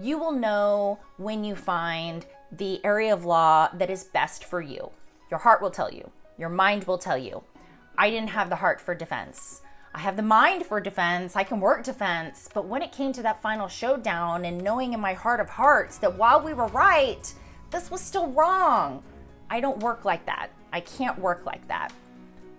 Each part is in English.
You will know when you find the area of law that is best for you. Your heart will tell you. Your mind will tell you. I didn't have the heart for defense. I have the mind for defense. I can work defense. But when it came to that final showdown and knowing in my heart of hearts that while we were right, this was still wrong, I don't work like that. I can't work like that.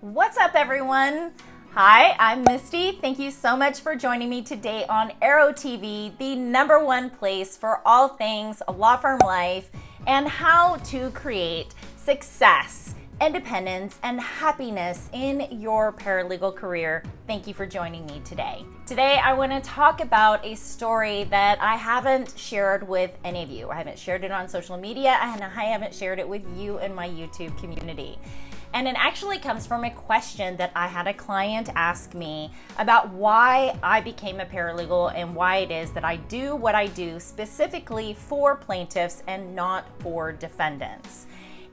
What's up, everyone? Hi, I'm Misty. Thank you so much for joining me today on Arrow TV, the #1 place for all things law firm life and how to create success, independence, and happiness in your paralegal career. Thank you for joining me today. Today, I want to talk about a story that I haven't shared with any of you. I haven't shared it on social media, and I haven't shared it with you in my YouTube community. And it actually comes from a question that I had a client ask me about why I became a paralegal and why it is that I do what I do specifically for plaintiffs and not for defendants.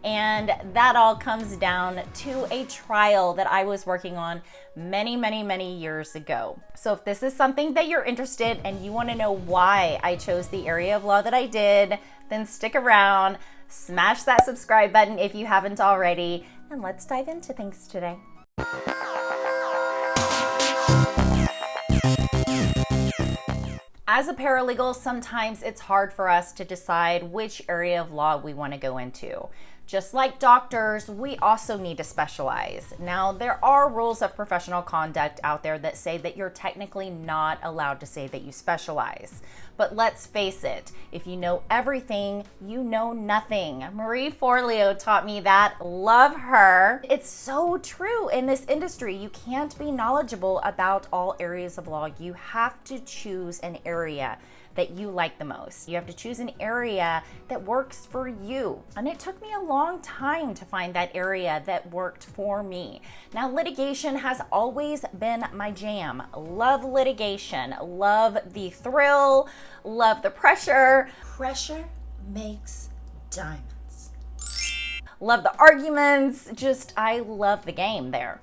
And that all comes down to a trial that I was working on many years ago. So if this is something that you're interested in and you want to know why I chose the area of law that I did, then stick around, smash that subscribe button if you haven't already, and let's dive into things today. As a paralegal, sometimes it's hard for us to decide which area of law we want to go into. Just like doctors, we also need to specialize. Now, there are rules of professional conduct out there that say that you're technically not allowed to say that you specialize. But let's face it, if you know everything, you know nothing. Marie Forleo taught me that. Love her. It's so true in this industry. You can't be knowledgeable about all areas of law. You have to choose an area that you like the most. You have to choose an area that works for you. And it took me a long time to find that area that worked for me. Now, litigation has always been my jam. Love litigation, love the thrill, love the pressure. Pressure makes diamonds. Love the arguments, I love the game there.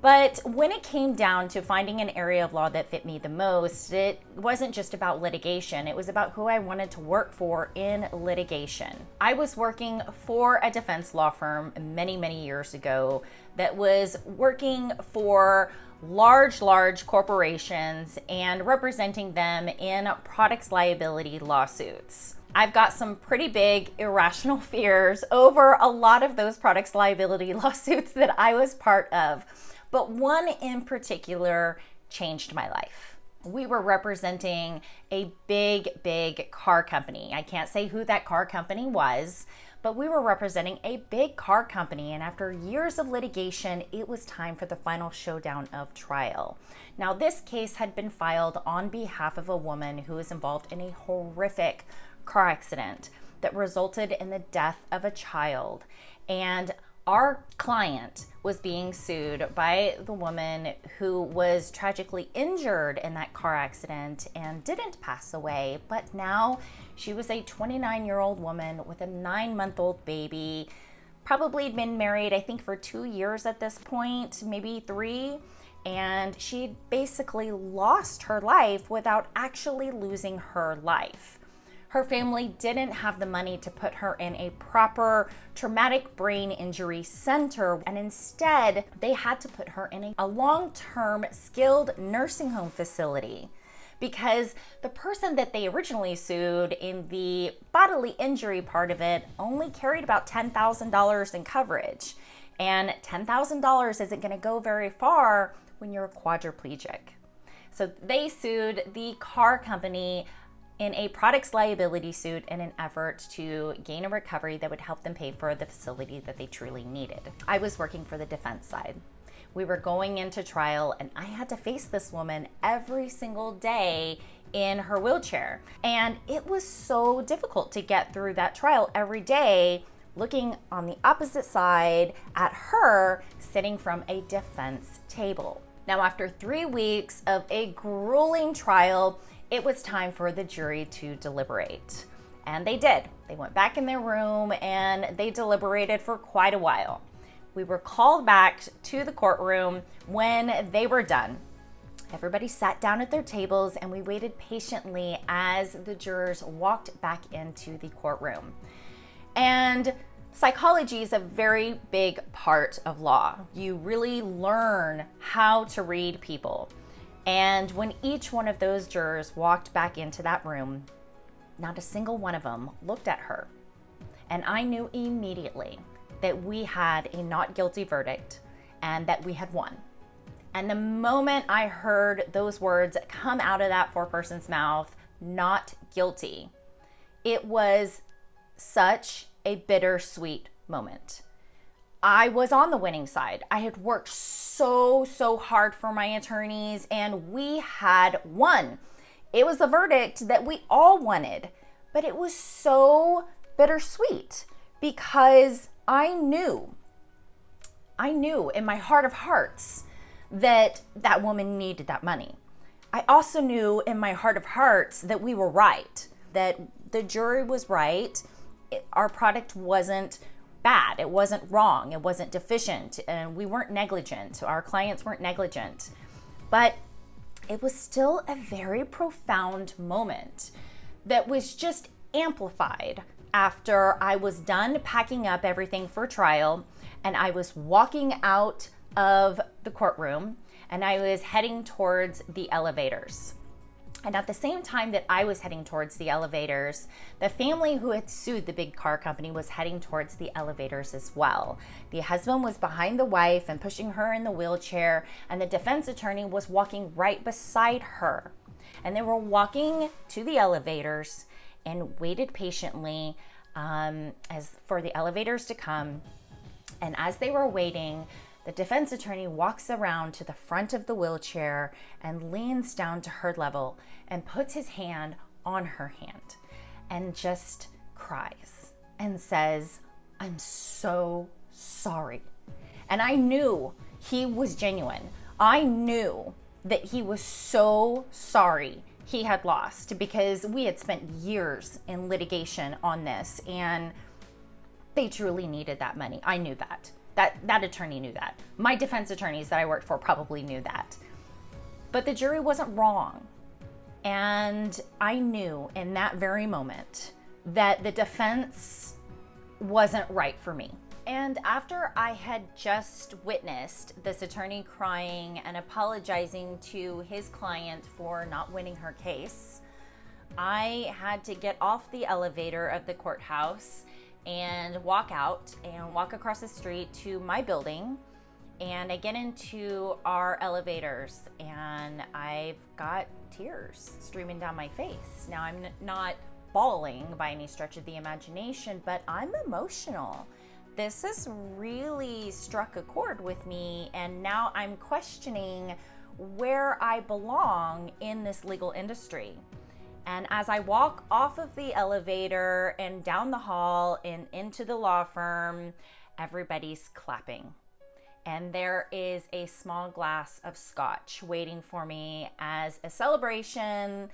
But when it came down to finding an area of law that fit me the most, it wasn't just about litigation. It was about who I wanted to work for in litigation. I was working for a defense law firm many years ago that was working for large corporations and representing them in products liability lawsuits. I've got some pretty big irrational fears over a lot of those products liability lawsuits that I was part of. But one in particular changed my life. We were representing a big car company. I can't say who that car company was, but we were representing a big car company. And after years of litigation, it was time for the final showdown of trial. Now, this case had been filed on behalf of a woman who was involved in a horrific car accident that resulted in the death of a child. And our client was being sued by the woman who was tragically injured in that car accident and didn't pass away, but now she was a 29-year-old woman with a 9-month-old baby, probably been married, I think, for 2 years at this point, maybe 3, and she basically lost her life without actually losing her life. Her family didn't have the money to put her in a proper traumatic brain injury center, and instead they had to put her in a long-term skilled nursing home facility because the person that they originally sued in the bodily injury part of it only carried about $10,000 in coverage. And $10,000 isn't going to go very far when you're a quadriplegic. So they sued the car company in a products liability suit in an effort to gain a recovery that would help them pay for the facility that they truly needed. I was working for the defense side. We were going into trial and I had to face this woman every single day in her wheelchair. And it was so difficult to get through that trial every day, looking on the opposite side at her sitting from a defense table. Now, after 3 weeks of a grueling trial, it was time for the jury to deliberate. And they did. They went back in their room and they deliberated for quite a while. We were called back to the courtroom when they were done. Everybody sat down at their tables and we waited patiently as the jurors walked back into the courtroom. And psychology is a very big part of law. You really learn how to read people. And when each one of those jurors walked back into that room, not a single one of them looked at her. And I knew immediately that we had a not guilty verdict and that we had won. And the moment I heard those words come out of that foreperson's mouth, not guilty, it was such a bittersweet moment. I was on the winning side. I had worked so hard for my attorneys and we had won. It was the verdict that we all wanted, but it was so bittersweet because I knew in my heart of hearts that that woman needed that money. I also knew in my heart of hearts that we were right, that the jury was right. Our product wasn't bad. It wasn't wrong. It wasn't deficient. And we weren't negligent. Our clients weren't negligent. But it was still a very profound moment that was just amplified after I was done packing up everything for trial and I was walking out of the courtroom and I was heading towards the elevators. And at the same time that I was heading towards the elevators, the family who had sued the big car company was heading towards the elevators as well. The husband was behind the wife and pushing her in the wheelchair, and the defense attorney was walking right beside her. And they were walking to the elevators and waited patiently as for the elevators to come. And as they were waiting, the defense attorney walks around to the front of the wheelchair and leans down to her level and puts his hand on her hand and just cries and says, "I'm so sorry." And I knew he was genuine. I knew that he was so sorry he had lost because we had spent years in litigation on this and they truly needed that money. I knew that. That attorney knew that. My defense attorneys that I worked for probably knew that. But the jury wasn't wrong. And I knew in that very moment that the defense wasn't right for me. And after I had just witnessed this attorney crying and apologizing to his client for not winning her case, I had to get off the elevator of the courthouse and walk out and walk across the street to my building. And I get into our elevators and I've got tears streaming down my face. Now I'm not bawling by any stretch of the imagination, but I'm emotional. This has really struck a chord with me, and now I'm questioning where I belong in this legal industry. And as I walk off of the elevator and down the hall and into the law firm, everybody's clapping. And there is a small glass of scotch waiting for me as a celebration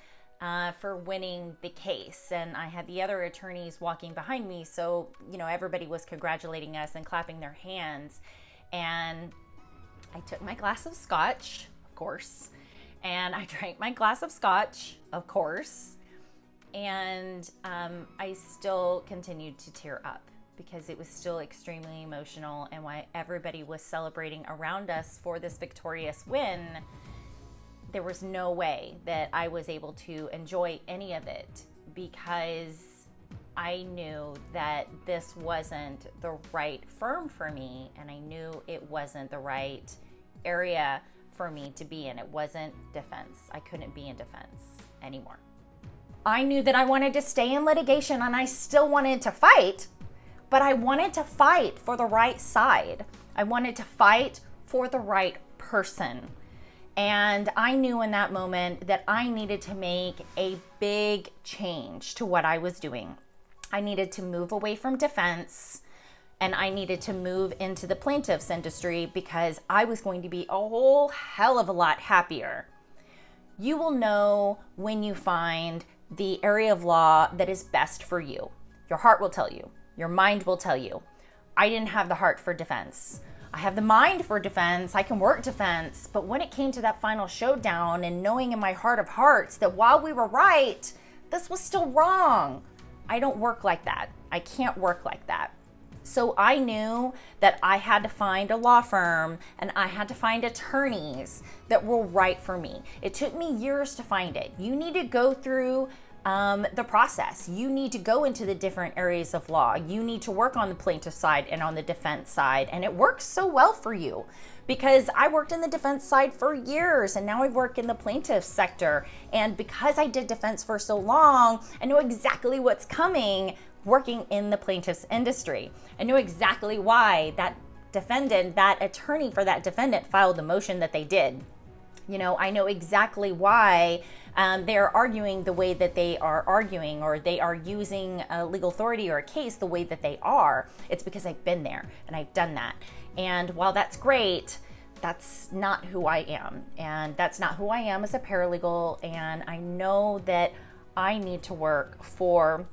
for winning the case. And I had the other attorneys walking behind me, so everybody was congratulating us and clapping their hands. And I took my glass of scotch, of course, and I drank my glass of scotch, of course, and I still continued to tear up because it was still extremely emotional, and while everybody was celebrating around us for this victorious win, there was no way that I was able to enjoy any of it because I knew that this wasn't the right firm for me, and I knew it wasn't the right area for me to be in. It wasn't defense. I couldn't be in defense anymore. I knew that I wanted to stay in litigation and I still wanted to fight, but I wanted to fight for the right side. I wanted to fight for the right person. And I knew in that moment that I needed to make a big change to what I was doing. I needed to move away from defense and I needed to move into the plaintiff's industry because I was going to be a whole hell of a lot happier. You will know when you find the area of law that is best for you. Your heart will tell you. Your mind will tell you. I didn't have the heart for defense. I have the mind for defense. I can work defense. But when it came to that final showdown and knowing in my heart of hearts that while we were right, this was still wrong, I don't work like that. I can't work like that. So I knew that I had to find a law firm and I had to find attorneys that were right for me. It took me years to find it. You need to go through the process. You need to go into the different areas of law. You need to work on the plaintiff side and on the defense side. And it works so well for you because I worked in the defense side for years and now I work in the plaintiff sector. And because I did defense for so long, I know exactly what's coming working in the plaintiff's industry. I know exactly why that defendant, that attorney for that defendant filed the motion that they did. You know, I know exactly why they are arguing the way that they are arguing, or they are using a legal authority or a case the way that they are. It's because I've been there and I've done that. And while that's great, that's not who I am. And that's not who I am as a paralegal. And I know that I need to work for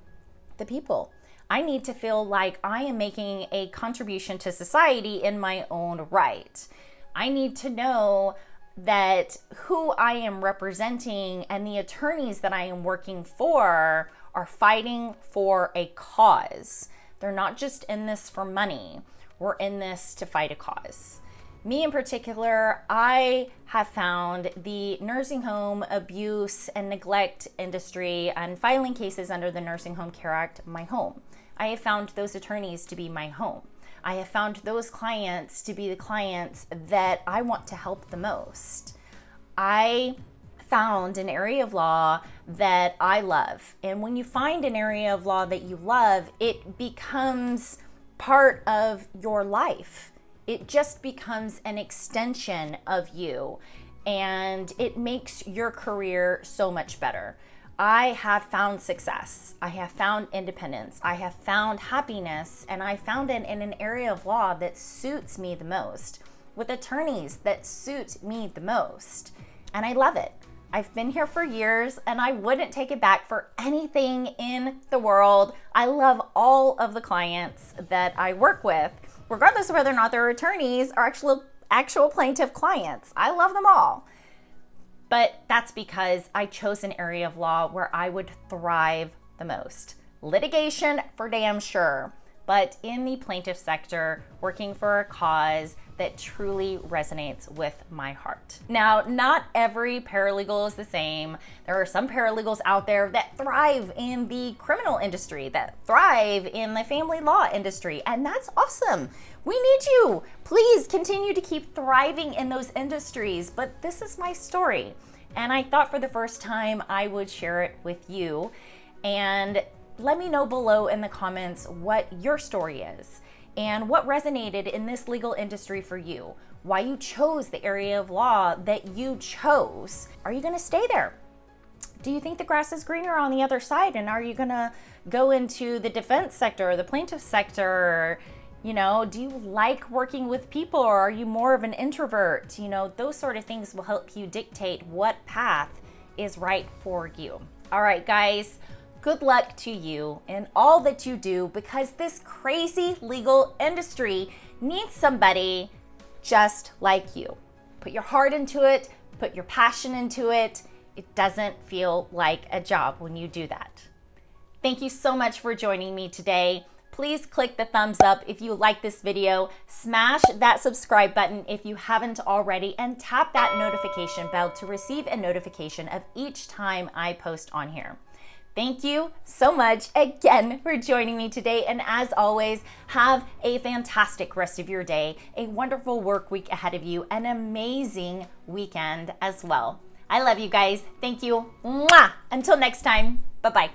the people. I need to feel like I am making a contribution to society in my own right. I need to know that who I am representing and the attorneys that I am working for are fighting for a cause. They're not just in this for money. We're in this to fight a cause. Me in particular, I have found the nursing home abuse and neglect industry and filing cases under the Nursing Home Care Act my home. I have found those attorneys to be my home. I have found those clients to be the clients that I want to help the most. I found an area of law that I love. And when you find an area of law that you love, it becomes part of your life. It just becomes an extension of you, and it makes your career so much better. I have found success. I have found independence. I have found happiness, and I found it in an area of law that suits me the most, with attorneys that suit me the most. And I love it. I've been here for years, and I wouldn't take it back for anything in the world. I love all of the clients that I work with, regardless of whether or not they're attorneys or actual plaintiff clients. I love them all. But that's because I chose an area of law where I would thrive the most. Litigation, for damn sure, but in the plaintiff sector, working for a cause that truly resonates with my heart. Now, not every paralegal is the same. There are some paralegals out there that thrive in the criminal industry, that thrive in the family law industry, and that's awesome. We need you. Please continue to keep thriving in those industries, but this is my story. And I thought for the first time I would share it with you. And let me know below in the comments what your story is and what resonated in this legal industry for you, why you chose the area of law that you chose. Are you gonna stay there? Do you think the grass is greener on the other side? And are you gonna go into the defense sector or the plaintiff sector? You know, do you like working with people, or are you more of an introvert? You know, those sort of things will help you dictate what path is right for you. All right, guys, good luck to you in all that you do, because this crazy legal industry needs somebody just like you. Put your heart into it, put your passion into it. It doesn't feel like a job when you do that. Thank you so much for joining me today. Please click the thumbs up if you like this video, smash that subscribe button if you haven't already, and tap that notification bell to receive a notification of each time I post on here. Thank you so much again for joining me today, and as always, have a fantastic rest of your day, a wonderful work week ahead of you, an amazing weekend as well. I love you guys. Thank you. Mwah! Until next time, bye-bye.